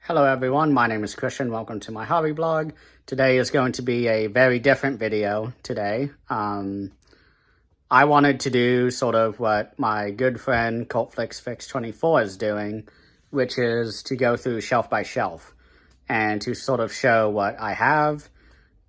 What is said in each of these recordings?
Hello everyone, my name is Christian. Welcome to my hobby blog. Today is going to be a very different video today. I wanted to do sort of what my good friend CultFlixFix24 is doing, which is to go through shelf by shelf and to sort of show what I have,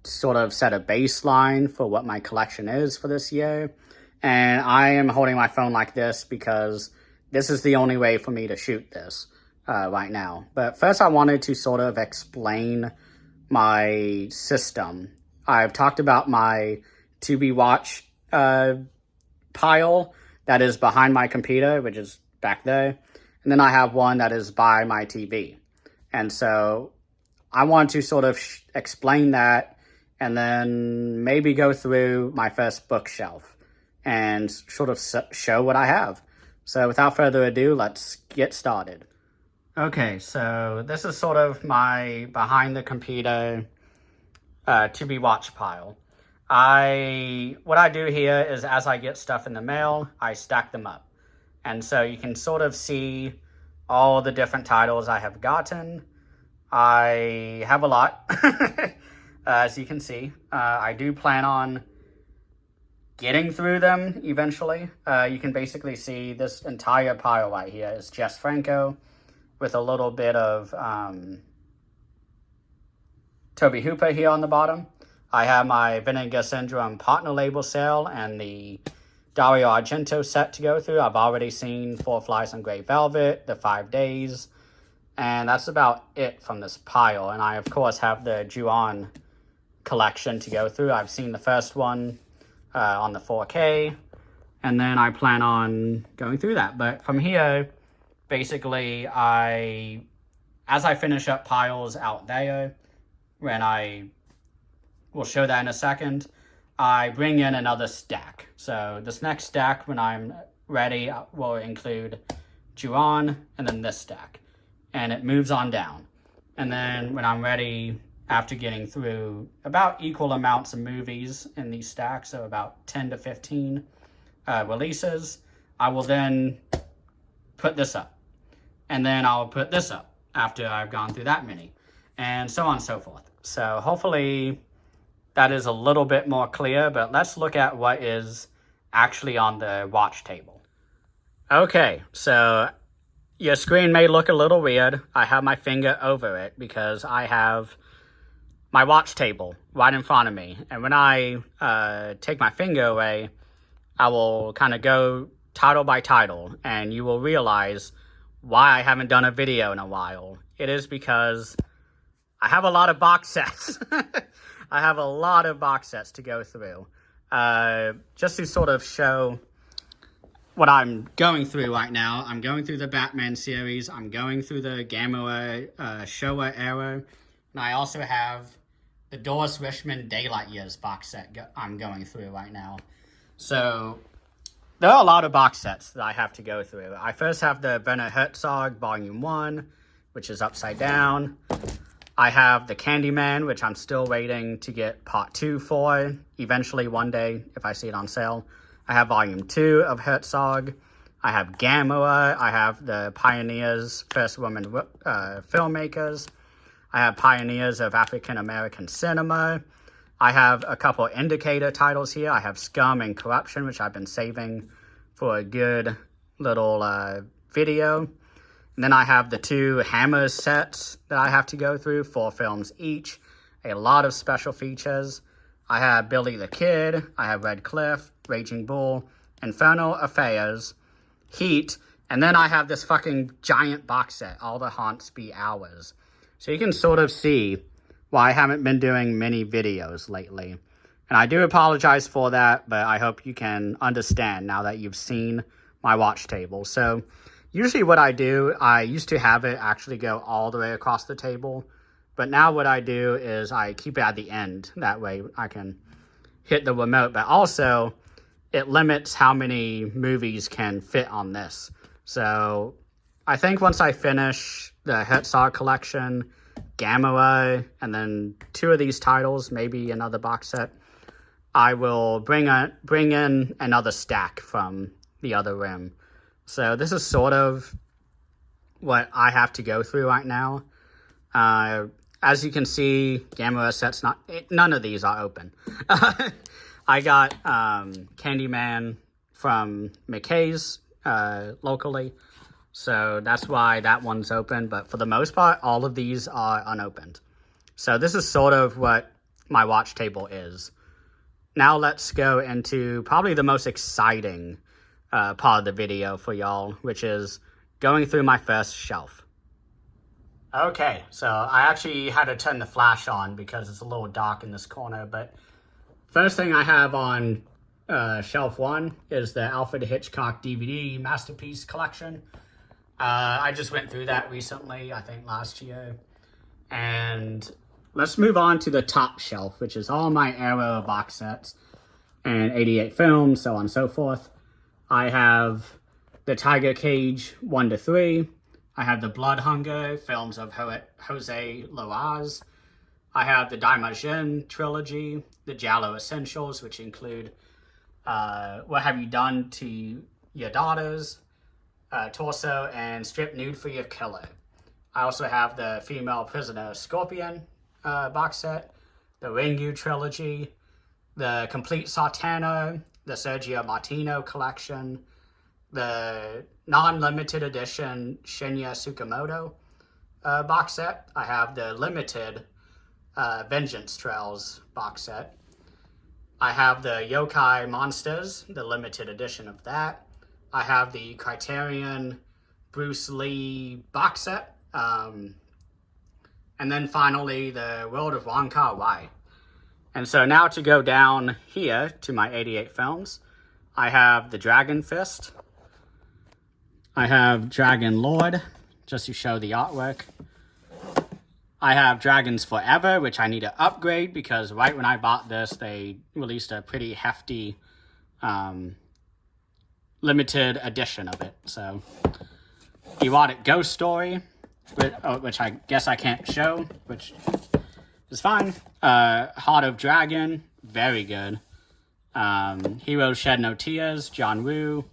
sort of set a baseline for what my collection is for this year. And I am holding my phone like this because this is the only way for me to shoot this right now. But first I wanted to sort of explain my system. I've talked about my to be watched pile that is behind my computer, which is back there. And then I have one that is by my TV. And so I want to sort of explain that and then maybe go through my first bookshelf and sort of show what I have. So without further ado, let's get started. Okay, so this is sort of my behind the computer to be watched pile. What I do here is as I get stuff in the mail, I stack them up. And so you can sort of see all the different titles I have gotten. I have a lot, as you can see. I do plan on getting through them eventually. You can basically see this entire pile right here is Jess Franco, with a little bit of Toby Hooper here on the bottom. I have my Vinegar Syndrome partner label sale and the Dario Argento set to go through. I've already seen Four Flies on Grey Velvet, The 5 Days, and that's about it from this pile. And I, of course, have the Ju-On collection to go through. I've seen the first one on the 4K, and then I plan on going through that. But from here, basically, as I finish up piles out there, when I will show that in a second, I bring in another stack. So this next stack, when I'm ready, will include Ju-On and then this stack. And it moves on down. And then when I'm ready, after getting through about equal amounts of movies in these stacks, so about 10 to 15 releases, I will then put this up. And then I'll put this up after I've gone through that many, and so on and so forth. So hopefully that is a little bit more clear, but let's look at what is actually on the watch table. Okay, so your screen may look a little weird. I have my finger over it because I have my watch table right in front of me. And when I take my finger away, I will kind of go title by title, and you will realize why I haven't done a video in a while. It is because I have a lot of box sets. I have a lot of box sets to go through. Just to sort of show what I'm going through right now. I'm going through the Batman series. I'm going through the Gamera Showa era. And I also have the Doris Richmond Daylight Years box set I'm going through right now. So there are a lot of box sets that I have to go through. I first have the Werner Herzog Volume 1, which is upside down. I have the Candyman, which I'm still waiting to get Part 2 for, eventually one day if I see it on sale. I have Volume 2 of Herzog. I have Gamera. I have the Pioneers, First Women Filmmakers. I have Pioneers of African American Cinema. I have a couple indicator titles here. I have Scum and Corruption, which I've been saving for a good little video. And then I have the two Hammer sets that I have to go through, 4 films each, a lot of special features. I have Billy the Kid, I have Red Cliff, Raging Bull, Infernal Affairs, Heat, and then I have this fucking giant box set, All the Haunts Be Ours. So you can sort of see why I haven't been doing many videos lately. And I do apologize for that, but I hope you can understand now that you've seen my watch table. So usually what I do, I used to have it actually go all the way across the table. But now what I do is I keep it at the end. That way I can hit the remote. But also, it limits how many movies can fit on this. So I think once I finish the Herzog collection, Gamera, and then 2 of these titles, maybe another box set, I will bring in another stack from the other room. So this is sort of what I have to go through right now. As you can see, Gamera sets, none of these are open. I got Candyman from McKay's locally, so that's why that one's open. But for the most part, all of these are unopened. So this is sort of what my watch table is. Now let's go into probably the most exciting part of the video for y'all, which is going through my first shelf. Okay, so I actually had to turn the flash on because it's a little dark in this corner, but first thing I have on shelf 1 is the Alfred Hitchcock DVD Masterpiece Collection. I just went through that recently, I think last year. And let's move on to the top shelf, which is all my Arrow box sets and 88 films, so on and so forth. I have the Tiger Cage 1 to 3. I have the Blood Hunger films of Jose Loaz. I have the Daimajin trilogy, the Giallo Essentials, which include What Have You Done to Your Daughters, Torso, and Strip Nude for Your Killer. I also have the Female Prisoner Scorpion box set, the Ringu trilogy, the Complete Satana, the Sergio Martino collection, the non-limited edition Shinya Tsukamoto box set. I have the limited Vengeance Trails box set. I have the Yokai Monsters, the limited edition of that. I have the Criterion Bruce Lee box set. And then finally, the World of Wong Kar-wai. And so now to go down here to my 88 films, I have the Dragon Fist. I have Dragon Lord, just to show the artwork. I have Dragons Forever, which I need to upgrade because right when I bought this, they released a pretty hefty limited edition of it. So, Erotic Ghost Story, which I guess I can't show, which is fine. Heart of Dragon, very good. Heroes Shed No Tears, John Woo.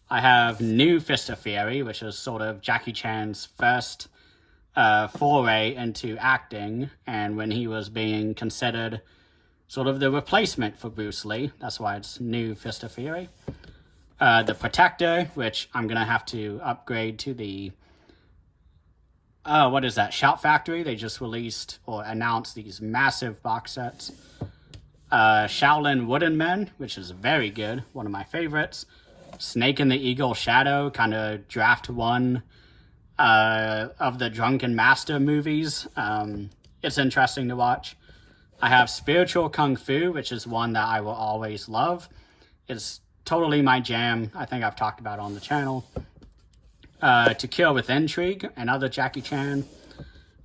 I have New Fist of Fury, which is sort of Jackie Chan's first foray into acting, and when he was being considered sort of the replacement for Bruce Lee. That's why it's New Fist of Fury. The Protector, which I'm going to have to upgrade to the what is that? Shout Factory. They just released or announced these massive box sets. Shaolin Wooden Men, which is very good. One of my favorites. Snake and the Eagle Shadow, kind of draft one of the Drunken Master movies. It's interesting to watch. I have Spiritual Kung Fu, which is one that I will always love. It's totally my jam. I think I've talked about it on the channel. To Kill with Intrigue, another Jackie Chan.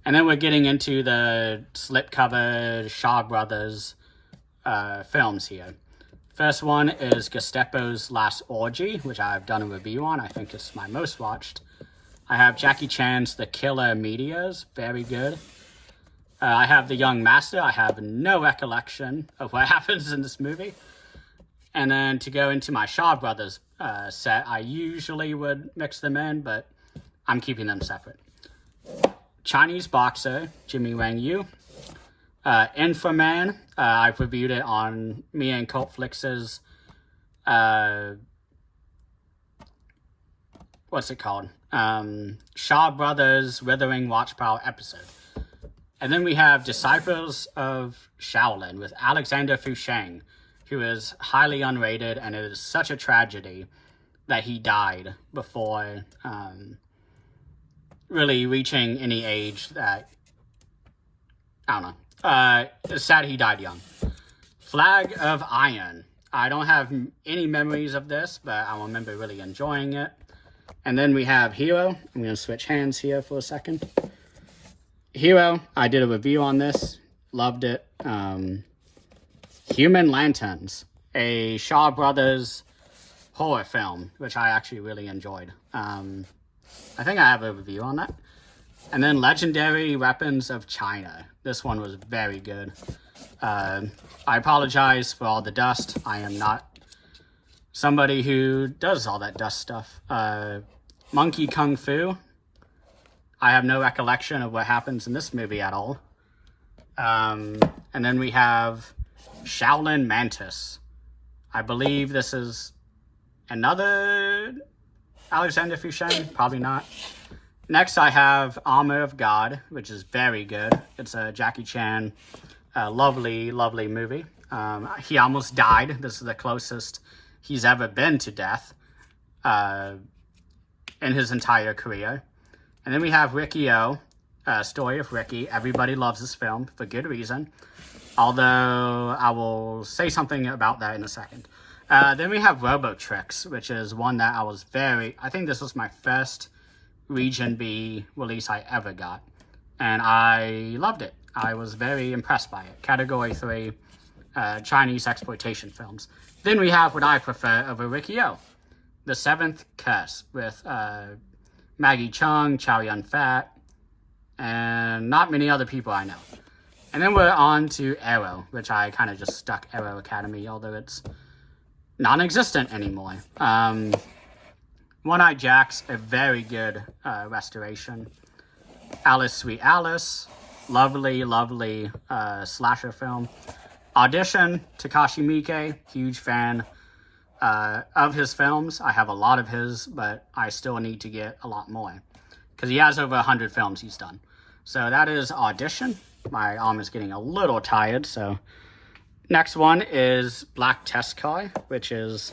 And then we're getting into the slipcover Shaw Brothers films here. First one is Gestapo's Last Orgy, which I've done a review on. I think it's my most watched. I have Jackie Chan's The Killer Meteors, very good. I have The Young Master. I have no recollection of what happens in this movie. And then to go into my Shaw Brothers set, I usually would mix them in, but I'm keeping them separate. Chinese Boxer, Jimmy Wang Yu. Inframan, I've reviewed it on me and Cult Flix's, what's it called? Shaw Brothers Withering Watchpower episode. And then we have Disciples of Shaolin with Alexander Fusheng, who is highly unrated, and it is such a tragedy that he died before really reaching any age that, I don't know. It's sad he died young. Flag of Iron. I don't have any memories of this, but I remember really enjoying it. And then we have Hero. I'm going to switch hands here for a second. Hero, I did a review on this. Loved it. Human Lanterns, a Shaw Brothers horror film, which I actually really enjoyed. I think I have a review on that. And then Legendary Weapons of China. This one was very good. I apologize for all the dust. I am not somebody who does all that dust stuff. Monkey Kung Fu. I have no recollection of what happens in this movie at all. And then we have Shaolin Mantis. I believe this is another Alexander Fusheng, probably not. Next, I have Armor of God, which is very good. It's a Jackie Chan, lovely, lovely movie. He almost died. This is the closest he's ever been to death in his entire career. And then we have Riki-Oh, Story of Ricky. Everybody loves this film for good reason, although I will say something about that in a second. Then we have Robotrix, which is one that I think this was my first Region B release I ever got, and I loved it. I was very impressed by it. Category 3 Chinese exploitation films. Then we have what I prefer over Riki-Oh, The Seventh Curse, with Maggie Cheung, Chow Yun-fat, and not many other people I know. And then we're on to Arrow, which I kind of just stuck Arrow Academy, although it's non-existent anymore. One-Eyed Jacks, a very good restoration. Alice Sweet Alice, lovely, lovely slasher film. Audition, Takashi Miike, huge fan of his films. I have a lot of his, but I still need to get a lot more, because he has over 100 films he's done. So that is Audition. My arm is getting a little tired, so... Next one is Black Test Car, which is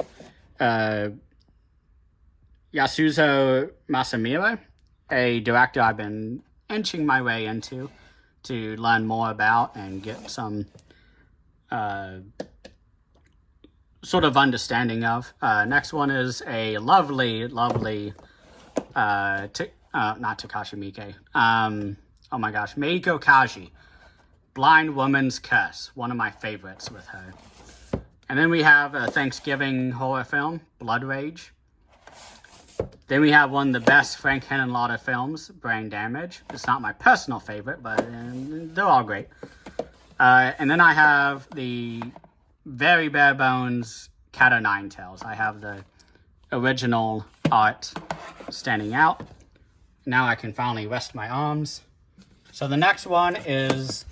Yasuzo Masamura, a director I've been inching my way into to learn more about and get some sort of understanding of. Next one is a lovely, lovely, not Takashi Miike, oh my gosh, Meiko Kaji, Blind Woman's Curse, one of my favorites with her. And then we have a Thanksgiving horror film, Blood Rage. Then we have one of the best Frank Henenlotter films, Brain Damage. It's not my personal favorite, but they're all great. And then I have the very bare bones Cat o' Nine Tails. I have the original art standing out. Now I can finally rest my arms. So the next one is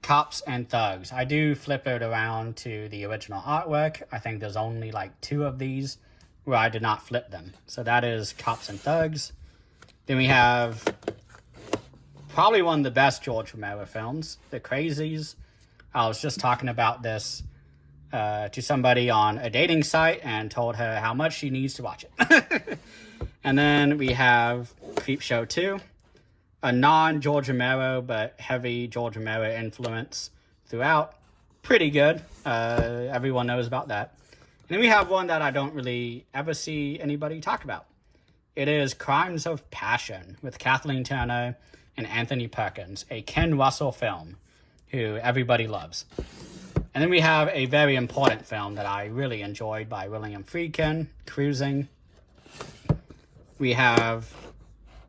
Cops and Thugs. I do flip it around to the original artwork. I think there's only like 2 of these where I did not flip them. So that is Cops and Thugs. Then we have probably one of the best George Romero films, The Crazies. I was just talking about this to somebody on a dating site and told her how much she needs to watch it. And then we have Creepshow 2. A non-George Romero, but heavy George Romero influence throughout. Pretty good. Everyone knows about that. And then we have one that I don't really ever see anybody talk about. It is Crimes of Passion with Kathleen Turner and Anthony Perkins, a Ken Russell film who everybody loves. And then we have a very important film that I really enjoyed by William Friedkin, Cruising. We have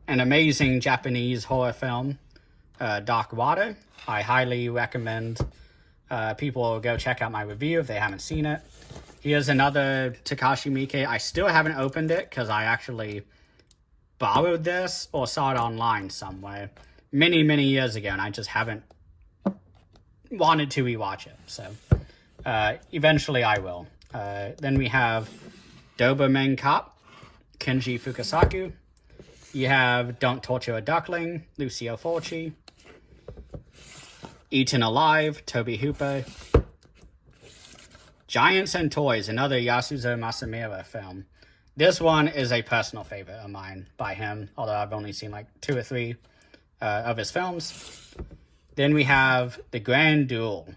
an amazing Japanese horror film, Dark Water. I highly recommend people go check out my review if they haven't seen it. Here's another Takashi Miike. I still haven't opened it because I actually borrowed this or saw it online somewhere many, many years ago, and I just haven't wanted to rewatch it. So eventually I will. Then we have Doberman Cop, Kenji Fukasaku. You have Don't Torture a Duckling, Lucio Fulci. Eaten Alive, Tobe Hooper. Giants and Toys, another Yasuzo Masamura film. This one is a personal favorite of mine by him, although I've only seen like 2 or 3 of his films. Then we have The Grand Duel.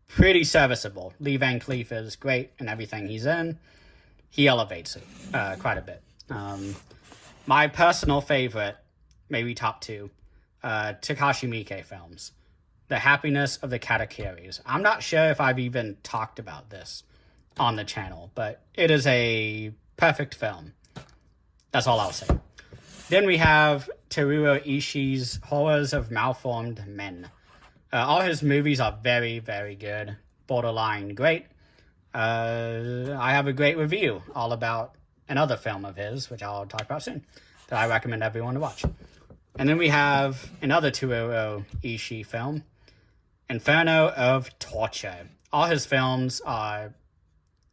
Pretty serviceable. Lee Van Cleef is great in everything he's in. He elevates it quite a bit. My personal favorite, maybe top 2, Takashi Miike films. The Happiness of the Katakuris. I'm not sure if I've even talked about this on the channel, but it is a perfect film. That's all I'll say. Then we have Teruo Ishii's Horrors of Malformed Men. All his movies are very, very good. Borderline great. I have a great review all about another film of his, which I'll talk about soon, that I recommend everyone to watch. And then we have another Toru Ishii film, Inferno of Torture. All his films are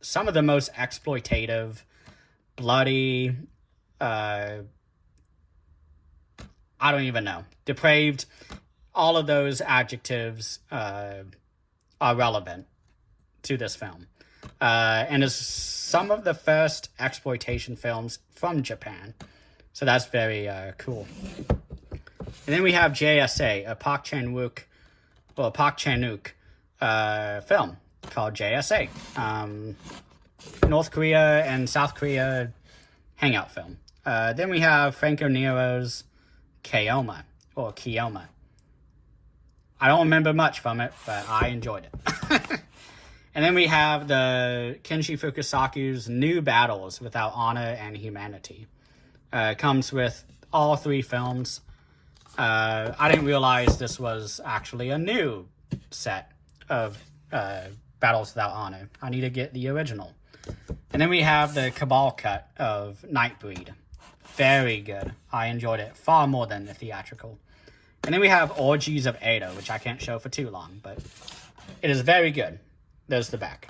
some of the most exploitative, bloody, I don't even know, depraved. All of those adjectives are relevant to this film. And it's some of the first exploitation films from Japan. So that's very cool. And then we have JSA, a Park Chan-wook film called JSA. North Korea and South Korea hangout film. Then we have Franco Nero's Keoma. I don't remember much from it, but I enjoyed it. And then we have the Kenshi Fukasaku's New Battles Without Honor and Humanity. Comes with all 3 films. I didn't realize this was actually a new set of Battles Without Honor. I need to get the original. And then we have the Cabal cut of Nightbreed. Very good. I enjoyed it far more than the theatrical. And then we have Orgies of Edo, which I can't show for too long, but it is very good. There's the back.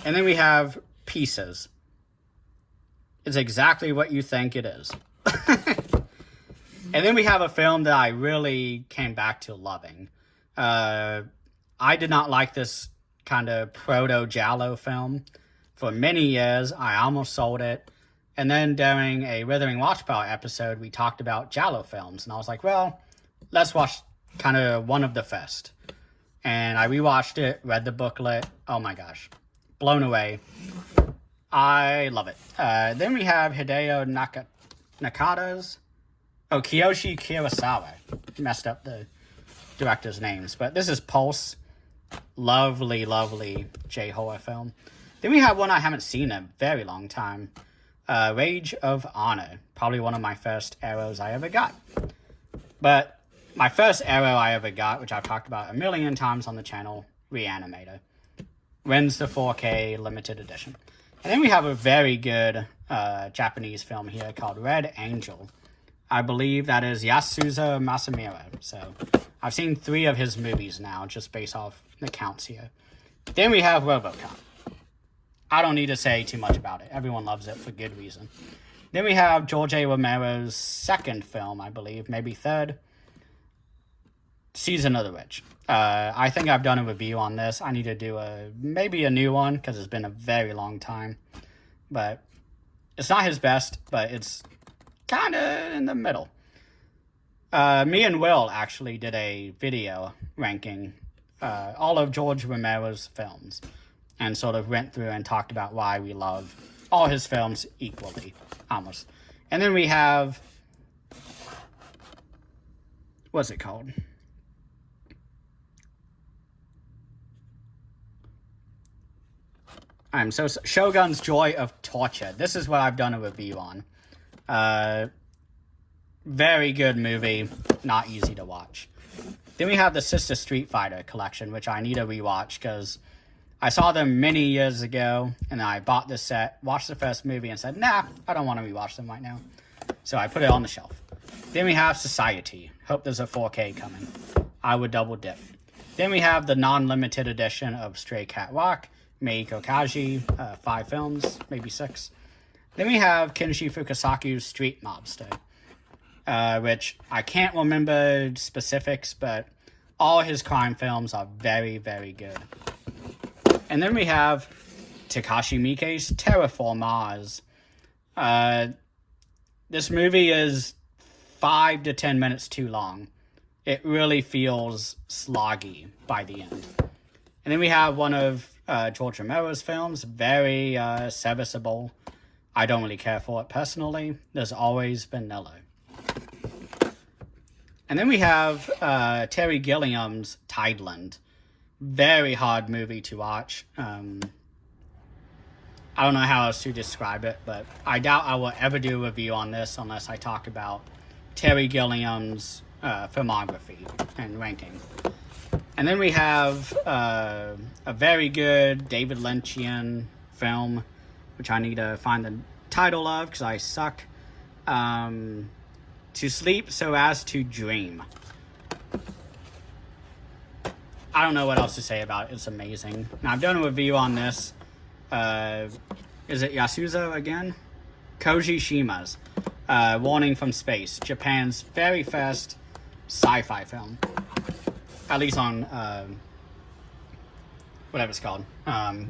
And then we have Pieces. It's exactly what you think it is. And then we have a film that I really came back to loving. I did not like this kind of proto-Giallo film for many years. I almost sold it. And then during a Withering Watchpower episode, we talked about Giallo films. And I was like, well, let's watch kind of one of the first. And I rewatched it, read the booklet. Oh my gosh. Blown away. I love it. Then we have Hideo Nakata's... Kiyoshi Kurosawa. Messed up the director's names. But this is Pulse. Lovely, lovely J-horror film. Then we have one I haven't seen in a very long time. Rage of Honor. Probably one of my first arrows I ever got. But my first arrow I ever got, which I've talked about a million times on the channel, Reanimator. Wins the 4K limited edition. And then we have a very good Japanese film here called Red Angel. I believe that is Yasuzo Masamura. So I've seen 3 of his movies now, just based off the counts here. Then we have RoboCop. I don't need to say too much about it. Everyone loves it for good reason. Then we have George A. Romero's second film, I believe, maybe third, Season of the Witch. I think I've done a review on this. I need to do maybe a new one, because it's been a very long time. But it's not his best, but it's kind of in the middle. Me and Will actually did a video ranking all of George Romero's films, and sort of went through and talked about why we love all his films equally, almost. And then we have, what's it called? Shogun's Joy of Torture. This is what I've done a review on. Very good movie, not easy to watch. Then we have the Sister Street Fighter collection, which I need to rewatch, because I saw them many years ago, and I bought this set, watched the first movie, and said, nah, I don't want to rewatch them right now. So I put it on the shelf. Then we have Society. Hope there's a 4K coming. I would double dip. Then we have the non-limited edition of Stray Cat Rock, Meiko Kaji, 5 films, maybe 6. Then we have Kenshi Fukasaku's Street Mobster, which I can't remember specifics, but all his crime films are very, very good. And then we have Takashi Miike's Terraformars. This movie is 5 to 10 minutes too long. It really feels sloggy by the end. And then we have one of George Romero's films, very serviceable. I don't really care for it personally. There's Always Vanilla. And then we have Terry Gilliam's Tideland. Very hard movie to watch. I don't know how else to describe it, but I doubt I will ever do a review on this unless I talk about Terry Gilliam's filmography and ranking. And then we have a very good David Lynchian film, which I need to find the title of because I suck. To sleep so as to dream. I don't know what else to say about it. It's amazing. Now, I've done a review on this. Is it Yasuzo again? Koji Shima's Warning from Space. Japan's very first sci-fi film. At least on whatever it's called.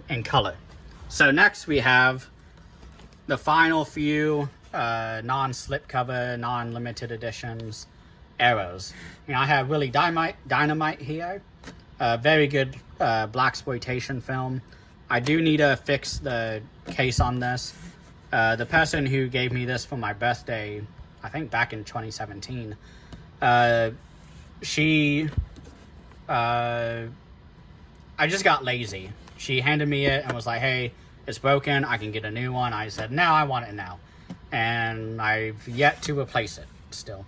In color. So next we have the final few non-slipcover, non-limited editions arrows. I have Willie Dynamite here. Very good blaxploitation film. I do need to fix the case on this. The person who gave me this for my birthday, I think back in 2017, I just got lazy. She handed me it and was like, hey, it's broken, I can get a new one. I said, no, I want it now. And I've yet to replace it still.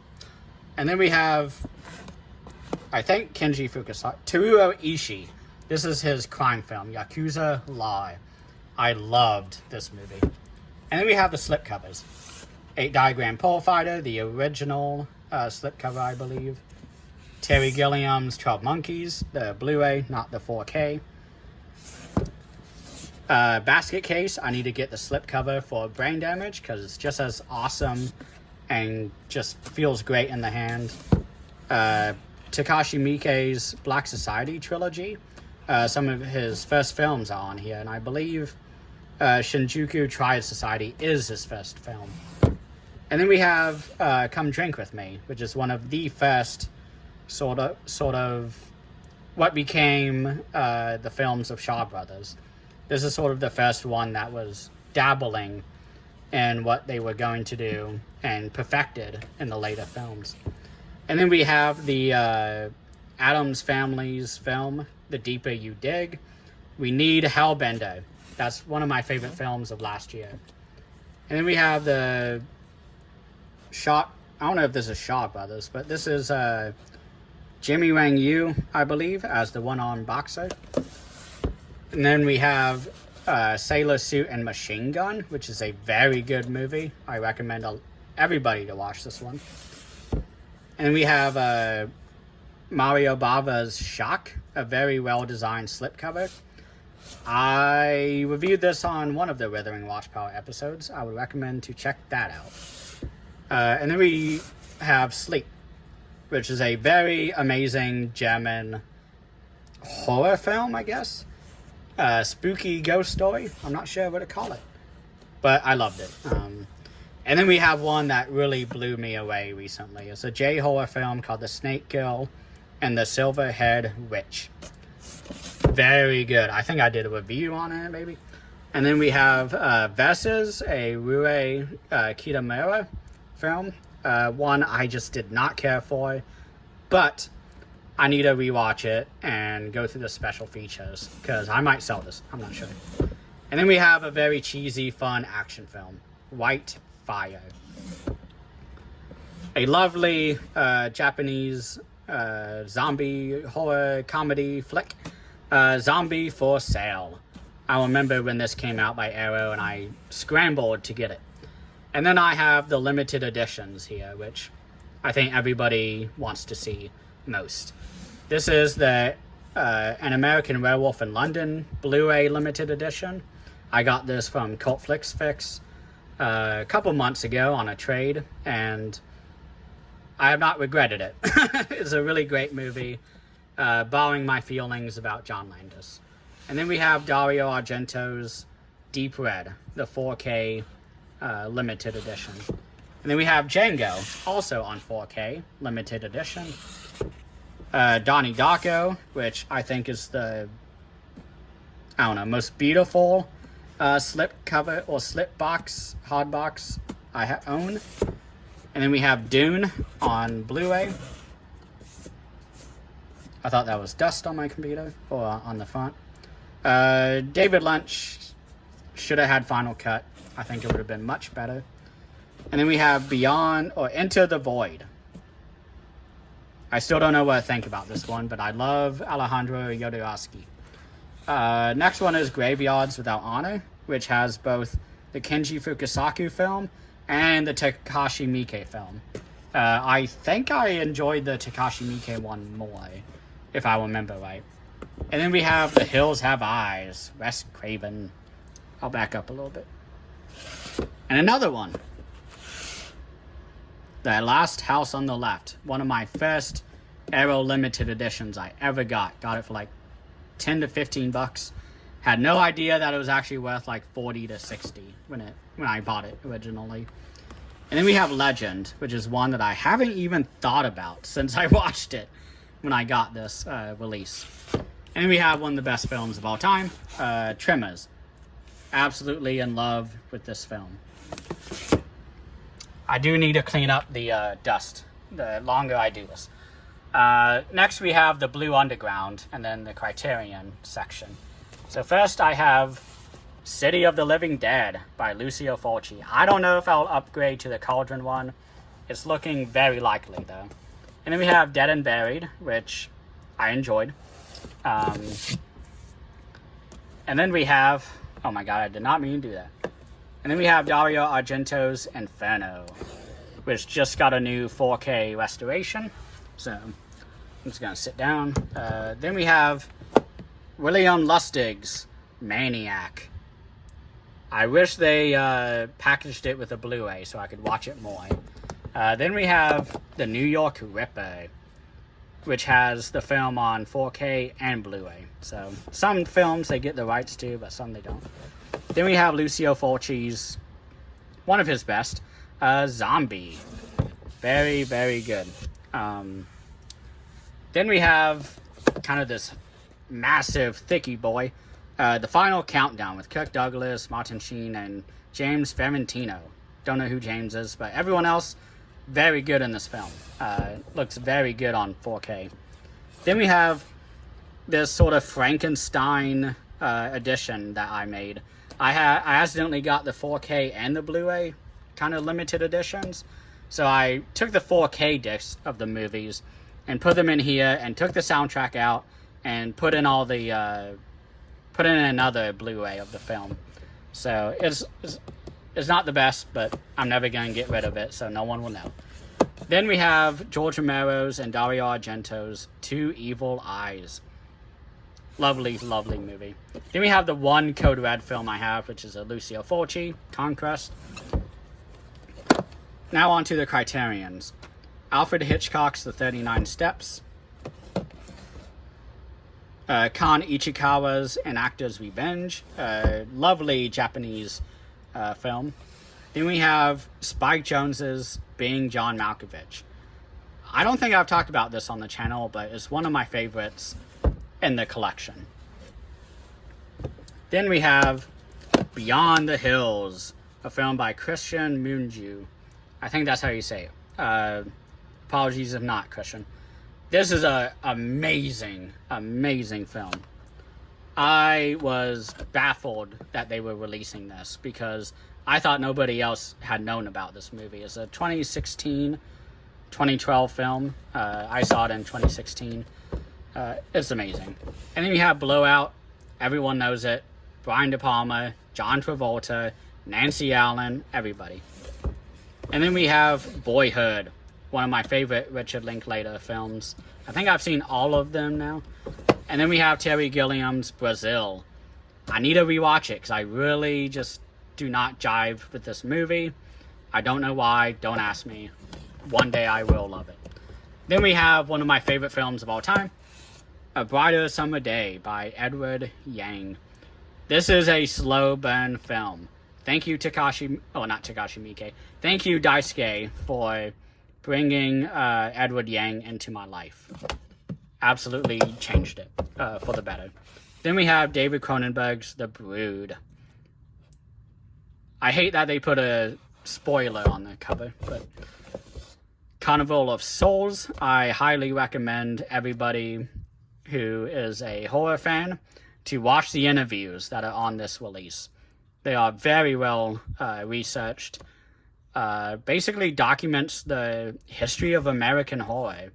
And then we have, I think, Kenji Fukusaki, Teruo Ishii. This is his crime film, Yakuza Law. I loved this movie. And then we have the slipcovers. 8 Diagram Pole Fighter, the original slipcover, I believe. Terry Gilliam's 12 Monkeys, the Blu-ray, not the 4K. Basket Case, I need to get the slipcover for Brain Damage because it's just as awesome and just feels great in the hand. Takashi Miike's Black Society trilogy. Some of his first films are on here, and I believe Shinjuku Triad Society is his first film. And then we have Come Drink With Me, which is one of the first sort of what became the films of Shaw Brothers. This is sort of the first one that was dabbling in what they were going to do and perfected in the later films. And then we have the Addams Family's film, The Deeper You Dig. We need Hellbender. That's one of my favorite films of last year. And then we have the I don't know if this is Shaw Brothers, but this is Jimmy Wang Yu, I believe, as the one-armed boxer. And then we have Sailor Suit and Machine Gun, which is a very good movie. I recommend everybody to watch this one. And then we have Mario Bava's Shock, a very well-designed slipcover. I reviewed this on one of the Withering Watchpower episodes. I would recommend to check that out. And then we have Sleep, which is a very amazing German horror film, I guess. Spooky ghost story. I'm not sure what to call it, but I loved it. And then we have one that really blew me away recently. It's a J-horror film called The Snake Girl and the Silver-Haired Witch. Very good. I think I did a review on it, maybe. And then we have Versus, a Rue Kitamura film. One I just did not care for, but I need to rewatch it and go through the special features because I might sell this. I'm not sure. And then we have a very cheesy, fun action film, White Fire. A lovely Japanese zombie horror comedy flick, Zombie for Sale. I remember when this came out by Arrow and I scrambled to get it. And then I have the limited editions here, which I think everybody wants to see most. This is the An American Werewolf in London Blu-ray limited edition. I got this from Cult Flicks Fix a couple months ago on a trade, and I have not regretted it. It's a really great movie, barring my feelings about John Landis. And then we have Dario Argento's Deep Red, the 4K limited edition. And then we have Django, also on 4K limited edition. Donnie Darko, which I think is the, most beautiful slip cover or slip box, hard box I own. And then we have Dune on Blu-ray. I thought that was dust on my computer, or on the front. David Lynch should have had Final Cut. I think it would have been much better. And then we have Beyond, or Enter the Void. I still don't know what to think about this one, but I love Alejandro Jodorowsky. Next one is Graveyards Without Honor, which has both the Kenji Fukusaki film and the Takashi Miike film. I think I enjoyed the Takashi Miike one more, if I remember right. And then we have The Hills Have Eyes, Wes Craven. I'll back up a little bit. And another one. The Last House on the Left. One of my first Arrow limited editions I ever got. Got it for like 10 to 15 bucks. Had no idea that it was actually worth like 40 to 60 when I bought it originally. And then we have Legend, which is one that I haven't even thought about since I watched it when I got this release. And then we have one of the best films of all time, Tremors. Absolutely in love with this film. I do need to clean up the dust the longer I do this. Next we have the Blue Underground and then the Criterion section. So first I have City of the Living Dead by Lucio Fulci. I don't know if I'll upgrade to the Cauldron one. It's looking very likely though. And then we have Dead and Buried, which I enjoyed. And then we have, oh my god, I did not mean to do that. And then we have Dario Argento's Inferno, which just got a new 4K restoration. So I'm just gonna sit down. Then we have William Lustig's Maniac. I wish they packaged it with a Blu-ray so I could watch it more. Then we have The New York Ripper, which has the film on 4K and Blu-ray. So some films they get the rights to, but some they don't. Then we have Lucio Fulci's, one of his best, Zombie. Very, very good. Then we have kind of this massive thicky boy, The Final Countdown with Kirk Douglas, Martin Sheen, and James Ferrantino. Don't know who James is, but everyone else, very good in this film. Looks very good on 4K. Then we have this sort of Frankenstein edition that I made. I accidentally got the 4K and the Blu-ray kind of limited editions. So I took the 4K discs of the movies and put them in here and took the soundtrack out and put in all the put in another Blu-ray of the film. So it's not the best, but I'm never going to get rid of it, so no one will know. Then we have George Romero's and Dario Argento's Two Evil Eyes. Lovely, lovely movie. Then we have the one Code Red film I have, which is a Lucio Fulci, Conquest. Now on to the Criterions. Alfred Hitchcock's The 39 Steps. Kan Ichikawa's An Actor's Revenge. Lovely Japanese film. Then we have Spike Jonze's Being John Malkovich. I don't think I've talked about this on the channel, but it's one of my favorites in the collection. Then we have Beyond the Hills, a film by Christian Mungiu. I think that's how you say it. Apologies if not, Christian. This is an amazing, amazing film. I was baffled that they were releasing this because I thought nobody else had known about this movie. It's a 2012 film. I saw it in 2016. It's amazing. And then you have Blowout. Everyone knows it. Brian De Palma, John Travolta, Nancy Allen, everybody. And then we have Boyhood, one of my favorite Richard Linklater films. I think I've seen all of them now. And then we have Terry Gilliam's Brazil. I need to rewatch it because I really just do not jive with this movie. I don't know why. Don't ask me. One day I will love it. Then we have one of my favorite films of all time, A Brighter Summer Day by Edward Yang. This is a slow burn film. Thank you, not Takashi Miike. Thank you, Daisuke, for bringing Edward Yang into my life. Absolutely changed it for the better. Then we have David Cronenberg's The Brood. I hate that they put a spoiler on the cover, but Carnival of Souls. I highly recommend everybody who is a horror fan to watch the interviews that are on this release. They are very well researched. Basically documents the history of American horror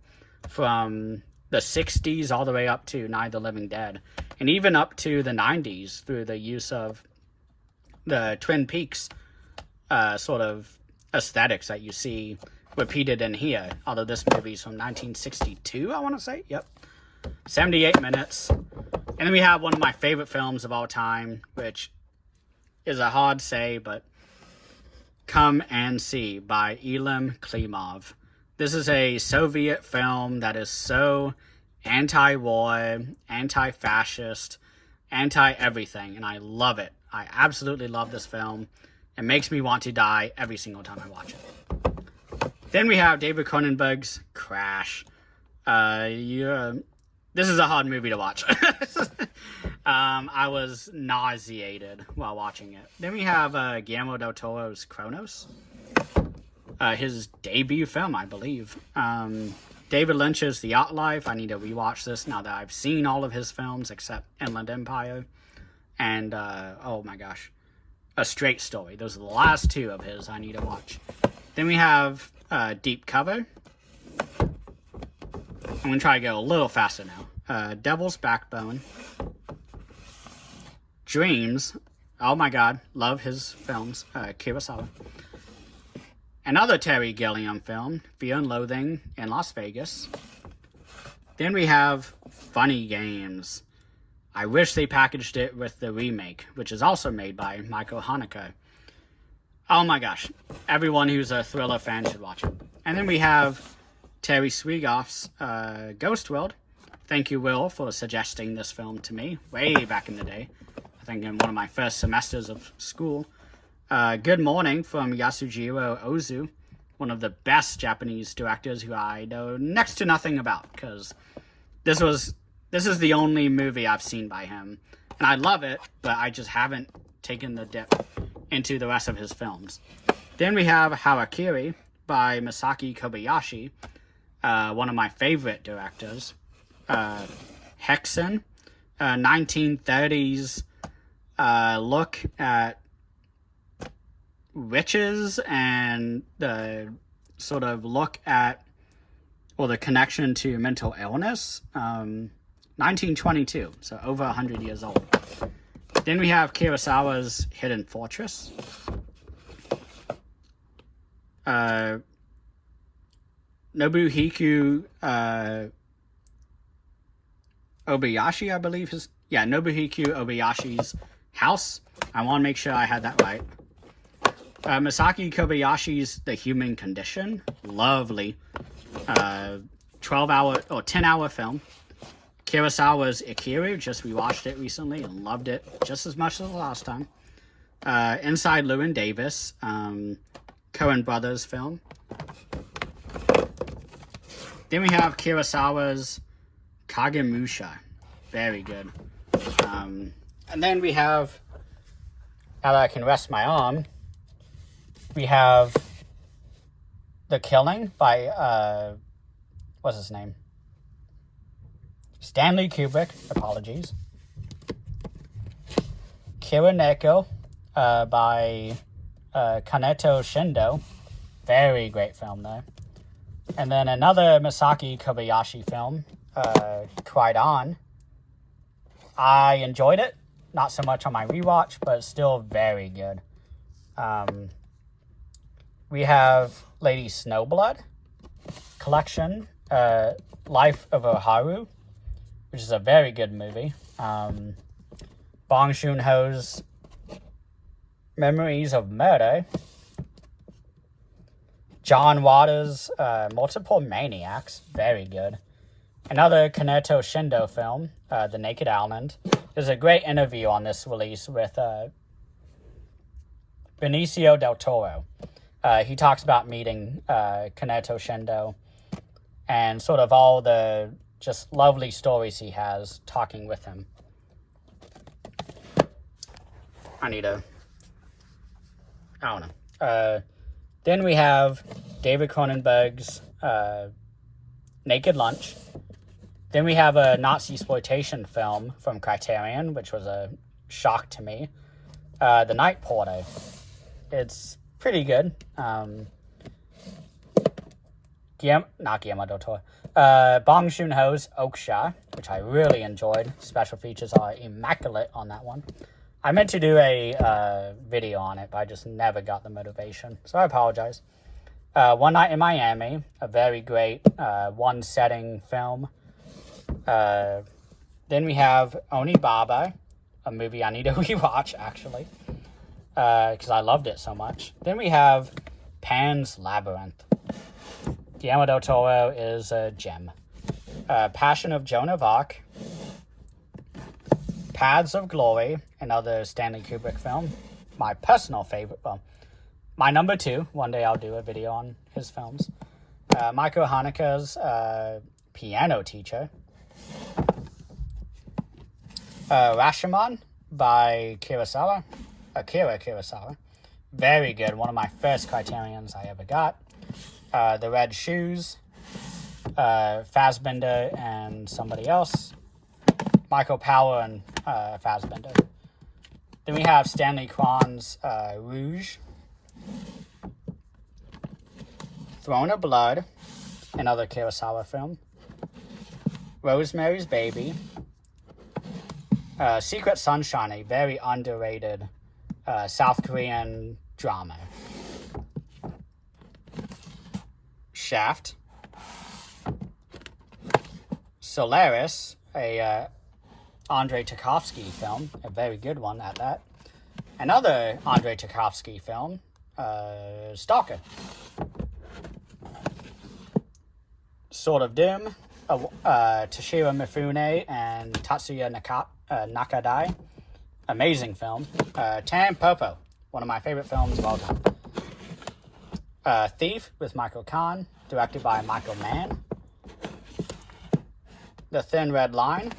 from the 60s all the way up to Night of the Living Dead, and even up to the 90s through the use of the Twin Peaks sort of aesthetics that you see repeated in here. Although this movie's from 1962, I want to say. Yep. 78 minutes. And then we have one of my favorite films of all time, which is a hard say, but Come and See by Ilym Klimov. This is a Soviet film that is so anti-war, anti-fascist, anti-everything, and I love it. I absolutely love this film. It makes me want to die every single time I watch it. Then we have David Cronenberg's Crash. This is a hard movie to watch. I was nauseated while watching it. Then we have Guillermo del Toro's Cronos. His debut film, I believe. David Lynch's The Afterlife. I need to rewatch this now that I've seen all of his films except Inland Empire. And, oh my gosh, A Straight Story. Those are the last two of his I need to watch. Then we have Deep Cover. I'm going to try to go a little faster now. Devil's Backbone. Dreams. Oh my god, love his films. Kurosawa. Another Terry Gilliam film, Fear and Loathing in Las Vegas. Then we have Funny Games. I wish they packaged it with the remake, which is also made by Michael Haneke. Oh my gosh, everyone who's a thriller fan should watch it. And then we have Terry Swigoff's Ghost World. Thank you, Will, for suggesting this film to me way back in the day. I think in one of my first semesters of school. Good Morning from Yasujiro Ozu, one of the best Japanese directors who I know next to nothing about, because this is the only movie I've seen by him. And I love it, but I just haven't taken the dip into the rest of his films. Then we have Harakiri by Masaki Kobayashi, one of my favorite directors. Hexen, 1930s look at witches and the sort of look at, well, the connection to mental illness. 1922, so over 100 years old. Then we have Kurosawa's Hidden Fortress. Nobuhiko Obayashi, I believe his... Yeah, Nobuhiko Obayashi's House. I want to make sure I had that right. Masaki Kobayashi's The Human Condition. Lovely. 12-hour or 10-hour film. Kurosawa's Ikiru. Just rewatched it recently and loved it just as much as the last time. Inside Llewyn Davis. Coen Brothers film. Then we have Kurosawa's Kagemusha. Very good. And then we have, now that I can rest my arm, we have The Killing by, what's his name? Stanley Kubrick. Apologies. Kirineko by Kaneto Shindo. Very great film there. And then another Masaki Kobayashi film, Kwaidan. I enjoyed it. Not so much on my rewatch, but still very good. We have Lady Snowblood Collection, Life of Oharu, which is a very good movie. Bong Joon-ho's Memories of Murder. John Waters' Multiple Maniacs, very good. Another Kaneto Shindo film, The Naked Island. There's a great interview on this release with Benicio del Toro. He talks about meeting Kaneto Shindo and sort of all the just lovely stories he has talking with him. I don't know. Then we have David Cronenberg's Naked Lunch. Then we have a Nazi-exploitation film from Criterion, which was a shock to me. The Night Porter. It's pretty good. Not Guillermo del Toro. Bong Joon-ho's Okja, which I really enjoyed. Special features are immaculate on that one. I meant to do a video on it, but I just never got the motivation, so I apologize. One Night in Miami, a very great one-setting film. Then we have Onibaba, a movie I need to rewatch, actually, because I loved it so much. Then we have Pan's Labyrinth. Guillermo del Toro is a gem. Passion of Joan of Arc. Paths of Glory, another Stanley Kubrick film. My personal favorite, well, my number 2. One day I'll do a video on his films. Michael Haneke's Piano Teacher. Rashomon by Akira Kurosawa. Very good. One of my first Criterions I ever got. The Red Shoes. Fassbender and somebody else. Michael Powell and Fassbender. Then we have Stanley Kwan's Rouge. Throne of Blood, another Kurosawa film. Rosemary's Baby. Secret Sunshine, a very underrated South Korean drama. Shaft. Solaris, a Andrei Tarkovsky film, a very good one at that. Another Andrei Tarkovsky film, Stalker. Sword of Doom, Toshiro Mifune and Tatsuya Nakadai. Amazing film. Tampopo, one of my favorite films of all time. Thief with Michael Kahn, directed by Michael Mann. The Thin Red Line.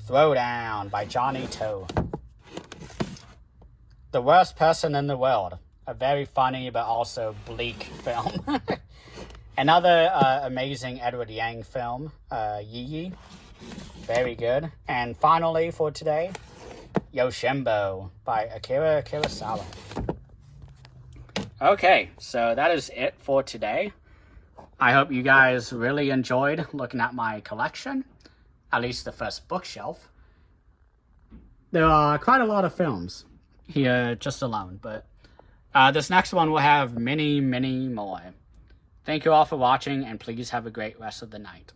Throwdown by Johnny To. The Worst Person in the World, a very funny but also bleak film. Another amazing Edward Yang film, Yi Yi. Very good. And finally for today, Yoshinbo by Akira Kurosawa. Okay, so that is it for today. I hope you guys really enjoyed looking at my collection, at least the first bookshelf. There are quite a lot of films here just alone, but this next one will have many, many more. Thank you all for watching, and please have a great rest of the night.